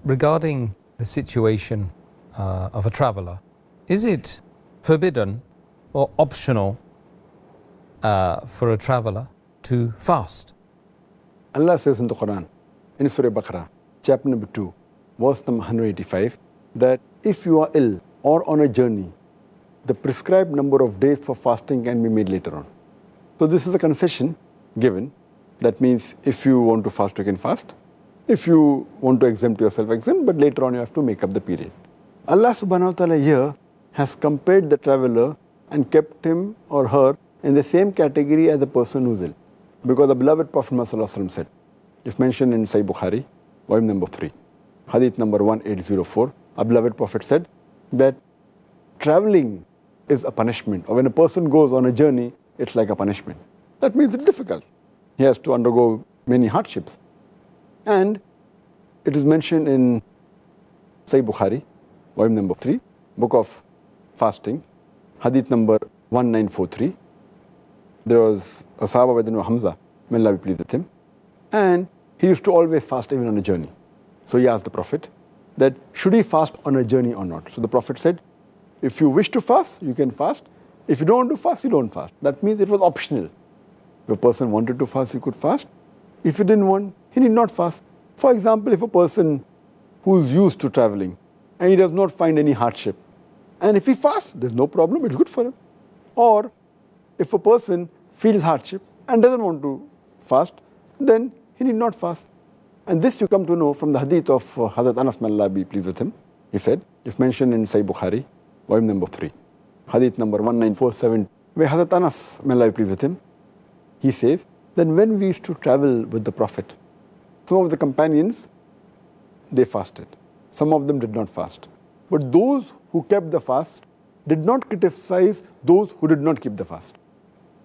regarding the situation of a traveller, is it forbidden or optional for a traveller to fast? Allah says in the Quran, in Surah Baqarah, chapter number 2, verse number 185, that if you are ill or on a journey, the prescribed number of days for fasting can be made later on. So this is a concession given. That means if you want to fast, you can fast. If you want to exempt yourself, exempt, but later on you have to make up the period. Allah subhanahu wa ta'ala here has compared the traveler and kept him or her in the same category as the person who's ill. Because the beloved Prophet Muhammad said, it's mentioned in Sahih Bukhari, volume number 3, hadith number 1804, our beloved Prophet said that traveling is a punishment, or when a person goes on a journey, it's like a punishment. That means it's difficult. He has to undergo many hardships. And it is mentioned in Sahih Bukhari, volume number 3, book of fasting, hadith number 1943. There was a Sahaba by the name of Hamza, may Allah be pleased with him, and he used to always fast even on a journey. So he asked the Prophet that should he fast on a journey or not. So the Prophet said, if you wish to fast, you can fast. If you don't want to fast, you don't fast. That means it was optional. If a person wanted to fast, he could fast. If he didn't want, he need not fast. For example, if a person who's used to traveling and he does not find any hardship, and if he fasts, there's no problem, it's good for him. Or if a person feels hardship and doesn't want to fast, then he need not fast. And this you come to know from the hadith of Hazrat Anas, may Allah be pleased with him. He said, it's mentioned in Sahih Bukhari, volume number 3, hadith number 1947, where Hazrat Anas, may Allah be pleased with him, he says that when we used to travel with the Prophet, some of the companions, they fasted. Some of them did not fast. But those who kept the fast did not criticize those who did not keep the fast.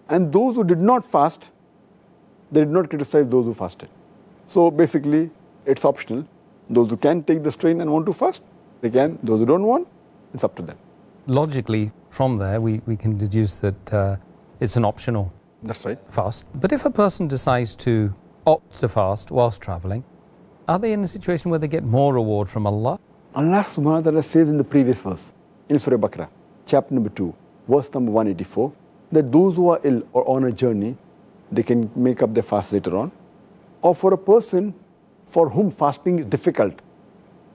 And those who did not fast, they did not criticize those who fasted. So basically, it's optional. Those who can take the strain and want to fast, they can. Those who don't want, it's up to them. Logically, from there, we can deduce that it's an optional That's right. fast. But if a person decides to opt to fast whilst traveling, are they in a situation where they get more reward from Allah? Allah subhanahu wa ta'ala says in the previous verse, in Surah Baqarah, chapter number 2, verse number 184, that those who are ill or on a journey, they can make up their fast later on. Or for a person for whom fasting is difficult,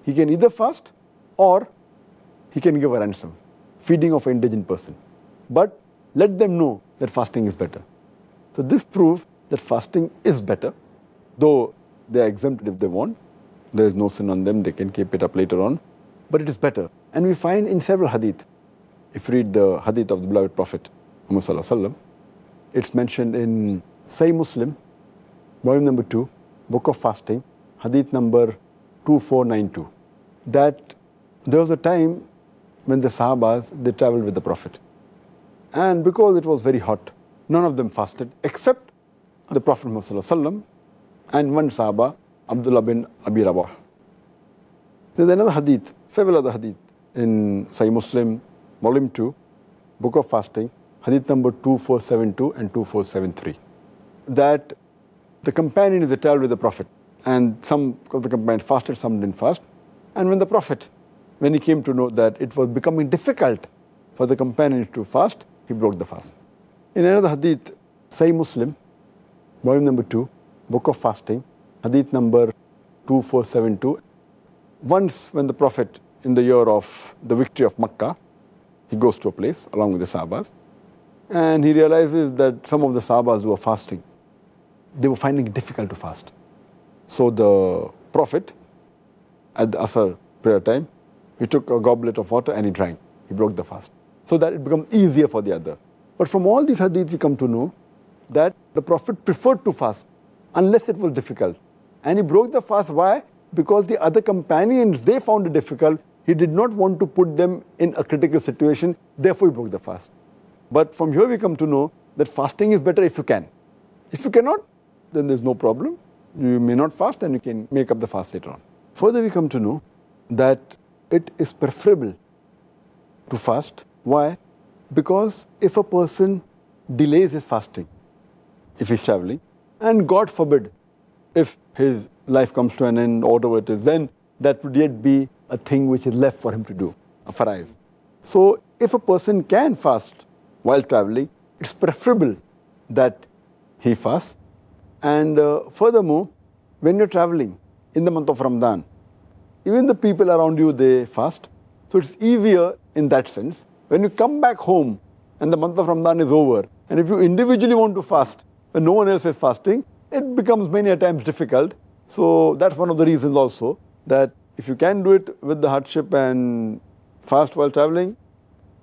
he can either fast or he can give a ransom, feeding of an indigent person. But let them know that fasting is better. So this proves that fasting is better, though they are exempted if they want. There is no sin on them, they can keep it up later on. But it is better. And we find in several hadith, if you read the hadith of the beloved Prophet, Muhammad Sallallahu Alaihi Wasallam, it's mentioned in Sahih Muslim, volume number 2, book of fasting, hadith number 2492, that there was a time when the Sahabas, they traveled with the Prophet. And because it was very hot, none of them fasted except the Prophet Muhammad Sallallahu Alaihi Wasallam and one Sahaba, Abdullah bin Abi Rabah. There's another hadith, several other hadith in Sahih Muslim, volume 2, book of fasting, hadith number 2472 and 2473, that the companions, they traveled with the Prophet, and some of the companions fasted, some didn't fast. And when the Prophet, when he came to know that it was becoming difficult for the companions to fast, he broke the fast. In another hadith, Sahih Muslim, volume number 2, book of fasting, hadith number 2472, once when the Prophet, in the year of the victory of Makkah, he goes to a place along with the Sahabas, and he realizes that some of the Sahabas who were fasting, they were finding it difficult to fast. So the Prophet, at the Asr prayer time, he took a goblet of water and he drank. He broke the fast, so that it becomes easier for the other. But from all these hadiths, we come to know that the Prophet preferred to fast unless it was difficult. And he broke the fast. Why? Because the other companions, they found it difficult. He did not want to put them in a critical situation. Therefore, he broke the fast. But from here, we come to know that fasting is better if you can. If you cannot, then there's no problem. You may not fast and you can make up the fast later on. Further, we come to know that it is preferable to fast. Why? Because if a person delays his fasting, if he's traveling, and God forbid, if his life comes to an end, or whatever it is, then that would yet be a thing which is left for him to do, for eyes. So if a person can fast while traveling, it's preferable that he fasts. And furthermore, when you're traveling in the month of Ramadan, even the people around you, they fast. So it's easier in that sense. When you come back home and the month of Ramadan is over, and if you individually want to fast when no one else is fasting, it becomes many a times difficult. So that's one of the reasons also, that if you can do it with the hardship and fast while traveling,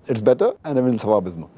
it's better, and even the thawab is more.